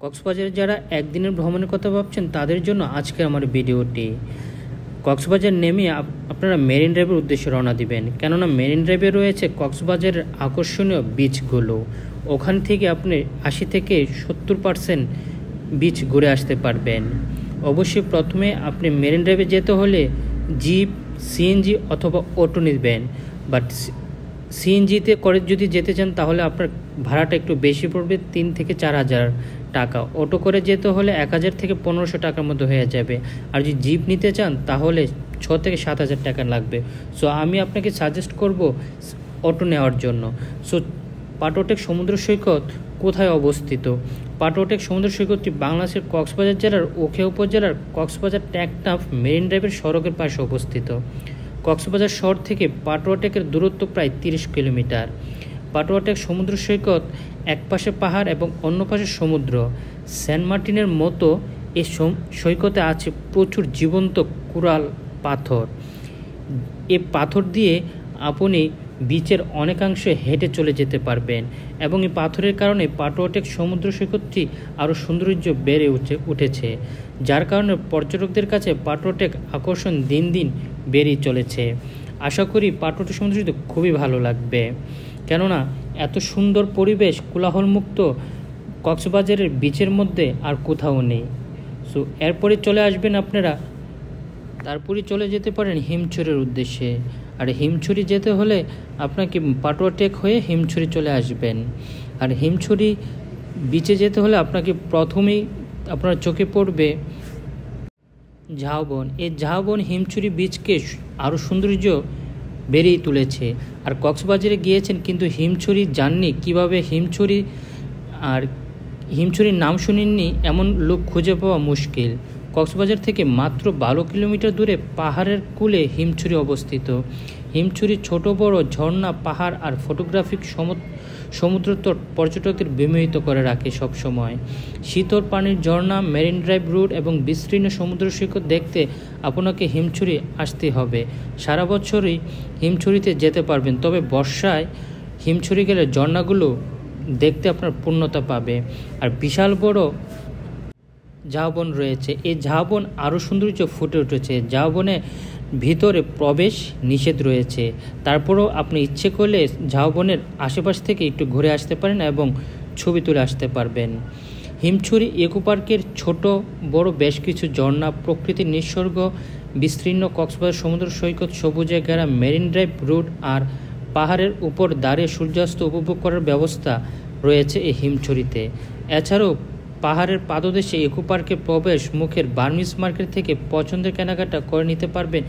কক্সবাজারে যারা একদিনের ভ্রমণের কথা ভাবছেন তাদের জন্য আজকের আমার ভিডিওটি। কক্সবাজার নেমে আপনারা মেরিন ড্রাইভের উদ্দেশ্যে রওনা দিবেন, কেননা মেরিন ড্রাইভে রয়েছে কক্সবাজারের আকর্ষণীয় বিচগুলো। ওখান থেকে আপনি 80 থেকে 70% বিচ ঘুরে আসতে পারবেন। অবশ্যই প্রথমে আপনি মেরিন ড্রাইভে যেতে হলে জিপ, সিএনজি অথবা অটো নেবেন। বাট সিএনজিতে করে যদি যেতে চান তাহলে আপনার ভাড়াটা একটু বেশি পড়বে, 3 থেকে 4 হাজার টাকা। অটো করে যেতে হলে 1000 থেকে 1500 টাকার মধ্যে হয়ে যাবে। আর যদি জিপ নিতে চান তাহলে 6 থেকে 7 হাজার টাকা লাগবে। সো আমি আপনাকে সাজেস্ট করব অটো নেওয়ার জন্য। সো পাটোটেক সমুদ্র সৈকত কোথায় অবস্থিত? পাটোটেক সমুদ্র সৈকতটি বাংলাদেশের কক্সবাজার জেলার ওখা উপজেলার কক্সবাজার টেকনাফ মেরিন ড্রাইভের সড়কের পাশে অবস্থিত। কক্সবাজার শহর থেকে পাটোয়াটেকের দূরত্ব প্রায় 30 কিলোমিটার। পাটোয়াটেক সমুদ্র সৈকত এক পাশে পাহাড় এবং অন্য পাশে সমুদ্র। সেন্ট মার্টিনের মতো এই সৈকতে আছে প্রচুর জীবন্ত কোরাল পাথর। এ পাথর দিয়ে আপনি বিচের অনেকাংশে হেঁটে চলে যেতে পারবেন এবং এই পাথরের কারণে পাটোয়াটেক সমুদ্র সৈকতটি আরও সৌন্দর্য বেড়ে উঠেছে, যার কারণে পর্যটকদের কাছে পাটোয়াটেক আকর্ষণ দিন দিন বেড়েই চলেছে। আশা করি পাটোয়াটেক সমুদ্র সৈকত খুবই ভালো লাগবে, কেননা এত সুন্দর পরিবেশ কোলাহলমুক্ত কক্সবাজারের বিচের মধ্যে আর কোথাও নেই। সো এরপরে চলে আসবেন আপনারা, তারপরে চলে যেতে পারেন হিমছড়ির উদ্দেশ্যে। আর হিমছড়ি যেতে হলে আপনাকে পাটোয়াটেক হয়ে হিমছড়ি চলে আসবেন। আর হিমছড়ি বিচে যেতে হলে আপনাকে প্রথমেই আপনার চোখে পড়বে ঝাউবন। এই ঝাউবন হিমছড়ি বিচকে আরও সৌন্দর্য বেড়েই তুলেছে। আর কক্সবাজারে গিয়েছেন কিন্তু হিমছড়ি যাননি, কিভাবে হিমছড়ি আর হিমছড়ির নাম শুনেননি এমন লোক খুঁজে পাওয়া মুশকিল। কক্সবাজার থেকে মাত্র 12 কিলোমিটার দূরে পাহাড়ের কূলে হিমছড়ি অবস্থিত। হিমছড়ি ছোট বড় ঝর্ণা, পাহাড় আর ফটোগ্রাফিক সমুদ্র তট পর্যটকদের বিমোহিত করে রাখে সবসময়। শীতল পানির ঝর্ণা, মেরিন ড্রাইভ রুট এবং বিস্তীর্ণ সমুদ্র সৈকত দেখতে আপনাকে হিমছড়ি আসতে হবে। সারা বছরই হিমছড়িতে যেতে পারবেন, তবে বর্ষায় হিমছড়ি গেলে ঝর্ণাগুলো দেখতে আপনার পূর্ণতা পাবে। আর বিশাল বড় ঝাউবন রয়েছে, এই ঝাউবন আরও সৌন্দর্য ফুটে উঠেছে। ঝাউবনে ভিতরে প্রবেশ নিষেধ রয়েছে, তারপরেও আপনি ইচ্ছে করলে ঝাউবনের আশেপাশ থেকে একটু ঘুরে আসতে পারেন এবং ছবি তুলে আসতে পারবেন। হিমছড়ি ইকো পার্কের ছোট বড় বেশ কিছু ঝর্ণা, প্রকৃতির নিসর্গ, বিস্তীর্ণ কক্সবাজার সমুদ্র সৈকত, সবুজে ঘেরা মেরিন ড্রাইভ রুট আর পাহাড়ের উপর দাঁড়িয়ে সূর্যাস্ত উপভোগ করার ব্যবস্থা রয়েছে এই হিমছড়িতে। এছাড়াও পাহাড়ের পাদদেশে ইকো পার্কে প্রবেশ মুখের বার্মিজ মার্কেট থেকে পছন্দের কেনাকাটা করে নিতে পারবেন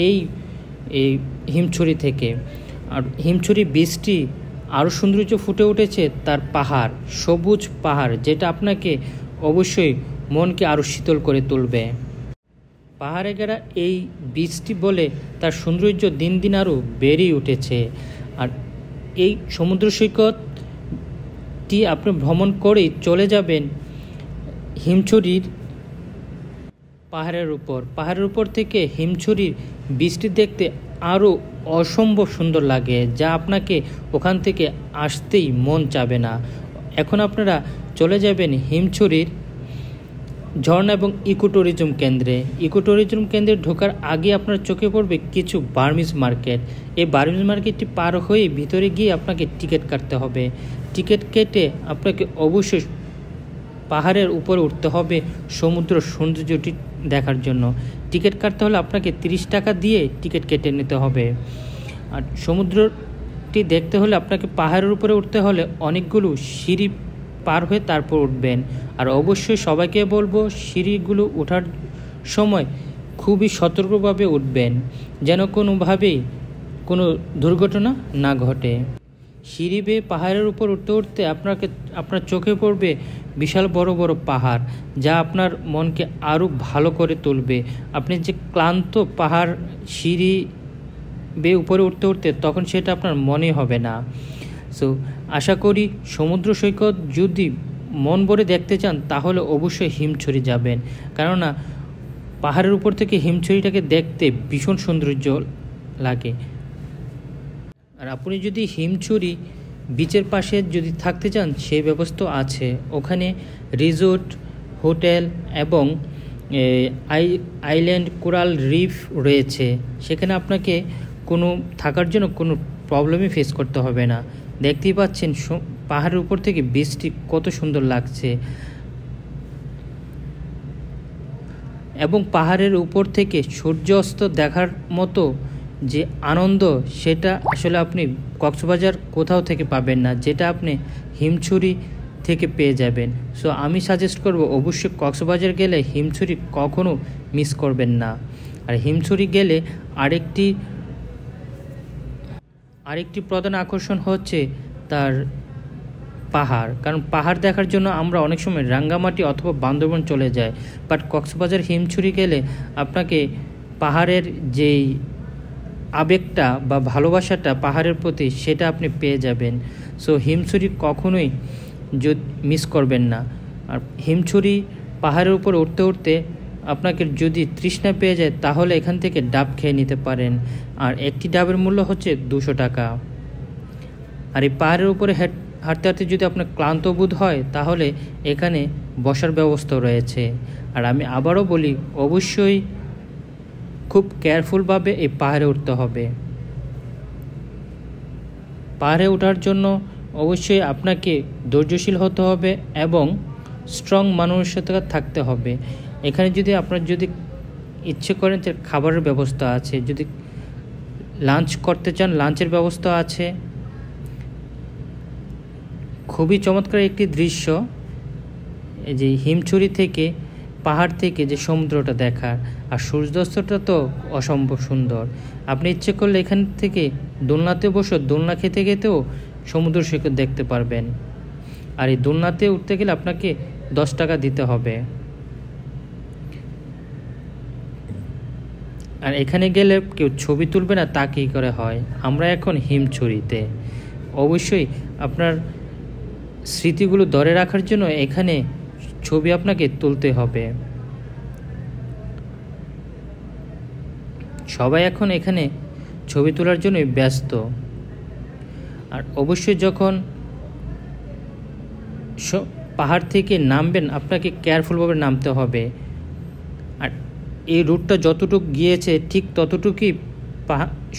এই হিমছড়ি থেকে। আর হিমছড়ি বীচটি আরও সৌন্দর্য ফুটে উঠেছে তার পাহাড়, সবুজ পাহাড়, যেটা আপনাকে অবশ্যই মনকে আরও শীতল করে তুলবে। পাহাড়ে ঘেরা এই বীচটি বলে তার সৌন্দর্য দিন দিন আরও বেড়েই উঠেছে। আর এই সমুদ্র সৈকতটি আপনি ভ্রমণ করেই চলে যাবেন হিমছড়ির পাহাড়ের উপর থেকে হিমছড়ির বীচটি দেখতে আরও অসম্ভব সুন্দর লাগে, যা আপনাকে ওখান থেকে আসতেই মন চাবে না। এখন আপনারা চলে যাবেন হিমছড়ির ঝর্ণা এবং ইকো ট্যুরিজম কেন্দ্রে। ইকো ট্যুরিজম কেন্দ্রে ঢোকার আগে আপনার চোখে পড়বে কিছু বার্মিজ মার্কেট। এই বার্মিজ মার্কেটটি পার হয়ে ভিতরে গিয়ে আপনাকে টিকিট কাটতে হবে। টিকিট কেটে আপনাকে অবশ্যই পাহাড়ের উপরে উঠতে হবে সমুদ্র সৌন্দর্যটি দেখার জন্য। টিকিট কাটতে হলে আপনাকে 30 টাকা দিয়ে টিকিট কেটে নিতে হবে। আর সমুদ্রটি দেখতে হলে আপনাকে পাহাড়ের উপরে উঠতে হলে অনেকগুলো সিঁড়ি পার হয়ে তারপর উঠবেন। আর অবশ্যই সবাইকে বলবো সিঁড়িগুলো ওঠার সময় খুবই সতর্কভাবে উঠবেন, যেন কোনোভাবেই কোনো দুর্ঘটনা না ঘটে। সিঁড়ি বেয়ে পাহাড়ের উপর উঠতে উঠতে আপনার চোখে পড়বে বিশাল বড় বড় পাহাড়, যা আপনার মনকে আরও ভালো করে তুলবে। আপনি যে ক্লান্ত পাহাড় সিঁড়ি বেয়ে উপরে উঠতে উঠতে তখন সেটা আপনার মনে হবে না। সো আশা করি সমুদ্র সৈকত যদি মন ভরে দেখতে চান তাহলে অবশ্যই হিমছড়ি যাবেন, কেননা পাহাড়ের উপর থেকে হিমছড়িটাকে দেখতে ভীষণ সৌন্দর্য লাগে। আর আপনি যদি হিমছড়ি বিচের পাশে যদি থাকতে চান সেই ব্যবস্থা আছে। ওখানে রিসোর্ট, হোটেল এবং আইল্যান্ড কোরাল রিফ রয়েছে। সেখানে আপনাকে কোনো থাকার জন্য কোনো প্রবলেমই ফেস করতে হবে না। দেখতেই পাচ্ছেন পাহাড়ের উপর থেকে বীচটি কত সুন্দর লাগছে, এবং পাহাড়ের উপর থেকে সূর্যাস্ত দেখার মতো যে আনন্দ সেটা আসলে আপনি কক্সবাজার কোথাও থেকে পাবেন না, যেটা আপনি হিমছড়ি থেকে পেয়ে যাবেন। সো আমি সাজেস্ট করব অবশ্যই কক্সবাজার গেলে হিমছড়ি কখনো মিস করবেন না। আর হিমছড়ি গেলে আরেকটি প্রধান আকর্ষণ হচ্ছে তার পাহাড়, কারণ পাহাড় দেখার জন্য আমরা অনেক সময় রাঙ্গামাটি অথবা বান্দরবন চলে যাই, বাট কক্সবাজার হিমছড়ি গেলে আপনাকে পাহাড়ের যেই আবেগটা বা ভালোবাসাটা পাহাড়ের প্রতি সেটা আপনি পেয়ে যাবেন। সো হিমছড়ি কখনোই মিস করবেন না। আর হিমছড়ি পাহাড়ের উপর উঠতে উঠতে আপনাকে যদি তৃষ্ণা পেয়ে যায় তাহলে এখান থেকে ডাব খেয়ে নিতে পারেন, আর একটি ডাবের মূল্য হচ্ছে 200 টাকা। আর এই পাহাড়ের উপরে হাঁটতে হাঁটতে যদি আপনার ক্লান্ত বোধ হয় তাহলে এখানে বসার ব্যবস্থা রয়েছে। আর আমি আবারও বলি, অবশ্যই খুব কেয়ারফুলভাবে এই পাহাড়ে উঠতে হবে। পাহাড়ে ওঠার জন্য অবশ্যই আপনাকে ধৈর্যশীল হতে হবে এবং স্ট্রং মানসিকতা থাকতে হবে। এখানে আপনার যদি ইচ্ছে করেন যে খাবারের ব্যবস্থা আছে, যদি লাঞ্চ করতে চান লাঞ্চের ব্যবস্থা আছে। খুবই চমৎকার একটি দৃশ্য, এই যে হিমছড়ি থেকে পাহাড় থেকে যে সমুদ্রটা দেখার, আর সূর্যাস্তটা তো অসম্ভব সুন্দর। আপনি ইচ্ছে করলে এখান থেকে দোলনাতে বসে দোলনা খেতে খেতেও সমুদ্র সৈকত দেখতে পারবেন। আর এই দোলনাতে উঠতে গেলে আপনাকে 10 টাকা দিতে হবে। আর এখানে গেলে কেউ ছবি তুলবে না তা কী করে হয়। আমরা এখন হিমছড়িতে, অবশ্যই আপনার স্মৃতিগুলো ধরে রাখার জন্য এখানে ছবি আপনাকে তুলতে হবে। সবাই এখন এখানে ছবি তোলার জন্যই ব্যস্ত। আর অবশ্যই যখন পাহাড় থেকে নামবেন আপনাকে কেয়ারফুলভাবে নামতে হবে। আর এই রুটটা যতটুকু গিয়েছে ঠিক ততটুকুই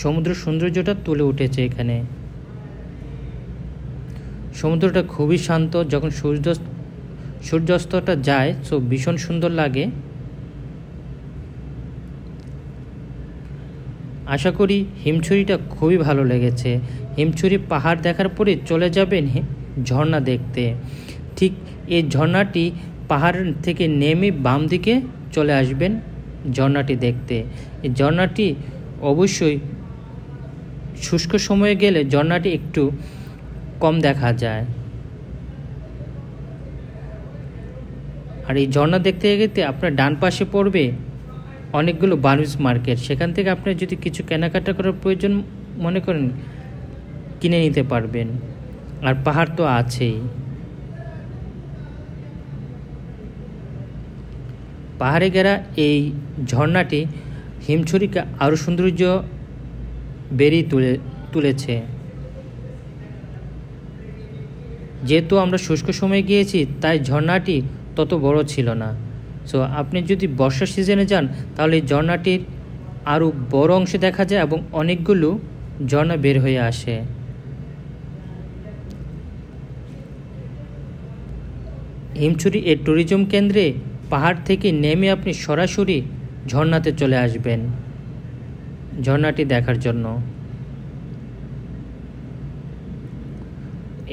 সমুদ্র সৌন্দর্যটা তুলে উঠেছে। এখানে সমুদ্রটা খুবই শান্ত, যখন সূর্যাস্তটা যায় তো ভীষণ সুন্দর লাগে। আশা করি হিমছড়িটা খুবই ভালো লেগেছে। হিমছড়ি পাহাড় দেখার পরে চলে যাবেন ঝর্ণা দেখতে। ঠিক এই ঝর্ণাটি পাহাড় থেকে নেমে বাম দিকে চলে আসবেন ঝর্ণাটি দেখতে। এই ঝর্ণাটি অবশ্যই শুষ্ক সময়ে গেলে ঝর্ণাটি একটু কম দেখা যায়। আর এই ঝর্ণা দেখতে গেতে আপনার ডান পাশে পড়বে অনেকগুলো বার্মিজ মার্কেট। সেখান থেকে আপনি যদি কিছু কেনাকাটা করার প্রয়োজন মনে করেন কিনে নিতে পারবেন। আর পাহাড় তো আছেই। পাহাড়ে ঘেরা এই ঝর্ণাটি হিমছড়িকে আরও সৌন্দর্য বেরিয়ে তুলেছে। যেহেতু আমরা শুষ্ক সময়ে গিয়েছি তাই ঝর্ণাটি তত বড় ছিল না। সো আপনি যদি বর্ষার সিজনে যান তাহলে এই ঝর্ণাটির আরও বড় অংশ দেখা যায় এবং অনেকগুলো ঝর্ণা বের হয়ে আসে। হিমছড়ি এই ট্যুরিজম কেন্দ্রে পাহাড় থেকে নেমে আপনি সরাসরি ঝর্ণাতে চলে আসবেন ঝর্ণাটি দেখার জন্য।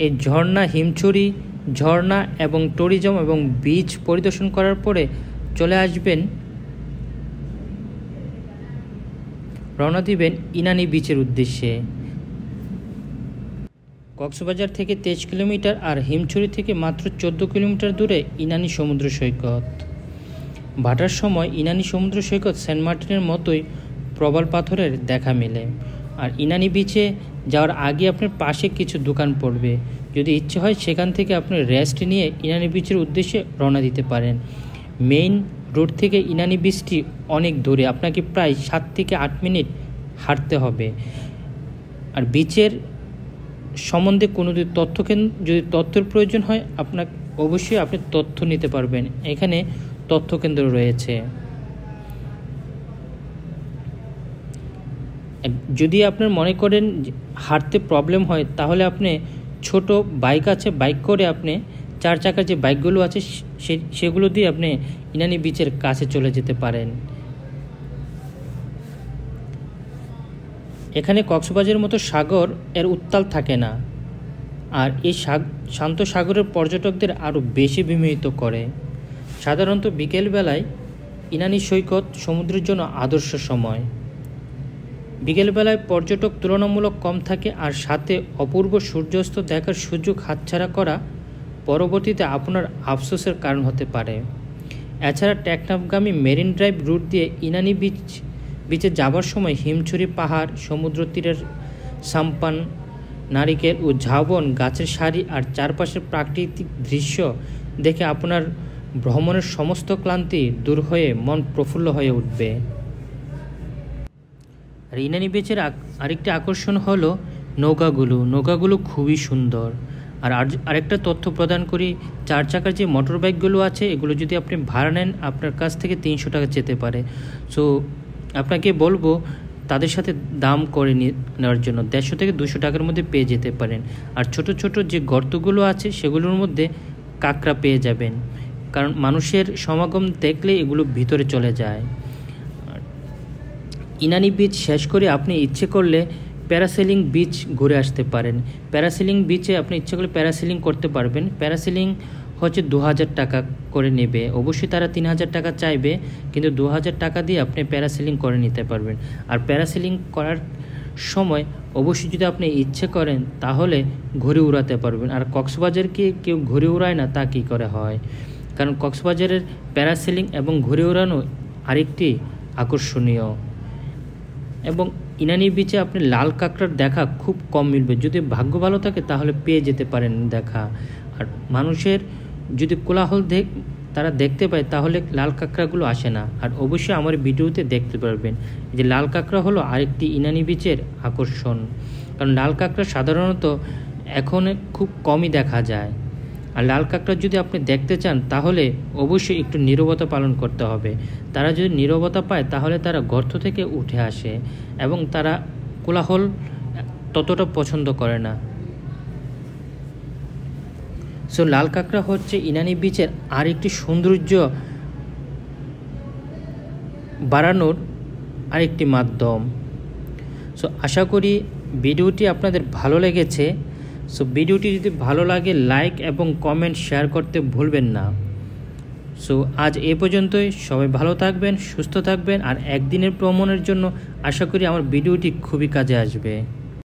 এই ঝর্ণা হিমছড়ি ঝর্ণা এবং ট্যুরিজম এবং বিচ পরিদর্শন করার পরে চলে আসবেন, রওনা দিবেন ইনানি বিচের উদ্দেশ্যে। কক্সবাজার থেকে 23 কিলোমিটার আর হিমছড়ি থেকে মাত্র 14 কিলোমিটার দূরে ইনানি সমুদ্র সৈকত। ভাটার সময় ইনানি সমুদ্র সৈকত সেন্ট মার্টিনের মতোই প্রবাল পাথরের দেখা মেলে। আর ইনানি বিচে যাওয়ার আগে আপনার পাশে কিছু দোকান পড়বে, যদি ইচ্ছে হয় সেখান থেকে আপনি রেস্ট নিয়ে ইনানি বিচের উদ্দেশ্যে রওনা দিতে পারেন। মেইন রোড থেকে ইনানি বিচটি অনেক দূরে, আপনাকে প্রায় 7 থেকে 8 মিনিট হাঁটতে হবে। আর বিচের সম্বন্ধে কোনো যদি তথ্যের প্রয়োজন হয় অবশ্যই আপনি তথ্য নিতে পারবেন। এখানে তথ্য কেন্দ্র রয়েছে। যদি আপনার মনে করেন হাঁটতে প্রবলেম হয়, তাহলে আপনি ছোট বাইক আছে, বাইক করে আপনি 4 চাকার যে বাইকগুলো আছে সেগুলো দিয়ে আপনি ইনানি বিচের কাছে চলে যেতে পারেন। এখানে কক্সবাজারের মতো সাগর এর উত্তাল থাকে না, আর এই শান্ত সাগরের পর্যটকদের আরও বেশি বিমোহিত করে। সাধারণত বিকেলবেলায় ইনানি সৈকত সমুদ্রের জন্য আদর্শ সময়। বিকেলবেলায় পর্যটক তুলনামূলক কম থাকে, আর সাথে অপূর্ব সূর্যাস্ত দেখার সুযোগ হাতছাড়া করা পরবর্তীতে আপনার আফসোসের কারণ হতে পারে। এছাড়া টেকনাফগামী মেরিন ড্রাইভ রুট দিয়ে ইনানি বিচে যাবার সময় হিমছড়ি পাহাড়, সমুদ্র তীরের সাম্পান, নারিকেল ও ঝাউবন গাছের সারি আর চারপাশের প্রাকৃতিক দৃশ্য দেখে আপনার ভ্রমণের সমস্ত ক্লান্তি দূর হয়ে মন প্রফুল্ল হয়ে উঠবে। আর ইনানি বিচের আরেকটি আকর্ষণ হলো নৌকাগুলো খুবই সুন্দর। আর আরেকটা তথ্য প্রদান করি, 4 চাকার যে মোটর বাইকগুলো আছে এগুলো যদি আপনি ভাড়া নেন আপনার কাছ থেকে 300 টাকা যেতে পারে। সো আপনাকে বলবো তাদের সাথে দাম করে নেওয়ার জন্য 150 থেকে 200 টাকার মধ্যে পেয়ে যেতে পারেন। আর ছোট ছোট যে গর্তগুলো আছে সেগুলোর মধ্যে কাঁকড়া পেয়ে যাবেন, কারণ মানুষের সমাগম দেখলে এগুলো ভিতরে চলে যায়। ইনানি বিচ শেষ করে আপনি ইচ্ছে করলে প্যারাসেলিং বিচ ঘুরে আসতে পারেন। প্যারাসেলিং বিচে আপনি ইচ্ছে করলে প্যারাসেলিং করতে পারবেন। প্যারাসেলিং হচ্ছে 2000 টাকা করে নেবে, অবশ্যই তারা 3000 টাকা চাইবে, কিন্তু 2000 টাকা দিয়ে আপনি প্যারাসেলিং করে নিতে পারবেন। আর প্যারাসেলিং করার সময় অবশ্যই যদি আপনি ইচ্ছে করেন তাহলে ঘুরে উড়াতে পারবেন। আর কক্সবাজারকে কেউ ঘুরে উড়ায় না তা কী করে হয়, কারণ কক্সবাজারের প্যারাসেলিং এবং ঘুরে উড়ানো আরেকটি আকর্ষণীয়। এবং ইনানি বিচে আপনি লাল কাঁকড়ার দেখা খুব কম মিলবে, যদি ভাগ্য ভালো থাকে তাহলে পেয়ে যেতে পারেন দেখা। আর মানুষের যদি কোলাহল তারা দেখতে পায় তাহলে লাল কাঁকড়াগুলো আসে না। আর অবশ্যই আমার ভিডিওতে দেখতে পারবেন যে লাল কাঁকড়া হলো আরেকটি ইনানি বিচের আকর্ষণ, কারণ লাল কাঁকড়া সাধারণত এখন খুব কমই দেখা যায়। আর লাল কাঁকড়া যদি আপনি দেখতে চান তাহলে অবশ্যই একটু নীরবতা পালন করতে হবে। তারা যদি নীরবতা পায় তাহলে তারা গর্ত থেকে উঠে আসে এবং তারা কোলাহল ততটা পছন্দ করে না। সো লাল কাঁকড়া হচ্ছে ইনানি বিচের আরেকটি সৌন্দর্য বাড়ানোর আরেকটি মাধ্যম। সো আশা করি ভিডিওটি আপনাদের ভালো লেগেছে। সো ভিডিওটি যদি ভালো লাগে লাইক এবং কমেন্ট শেয়ার করতে ভুলবেন না। সো আজ এ পর্যন্তই। সবাই ভালো থাকবেন, সুস্থ থাকবেন। আর একদিনের ভ্রমণের জন্য আশা করি আমার ভিডিওটি খুবই কাজে আসবে।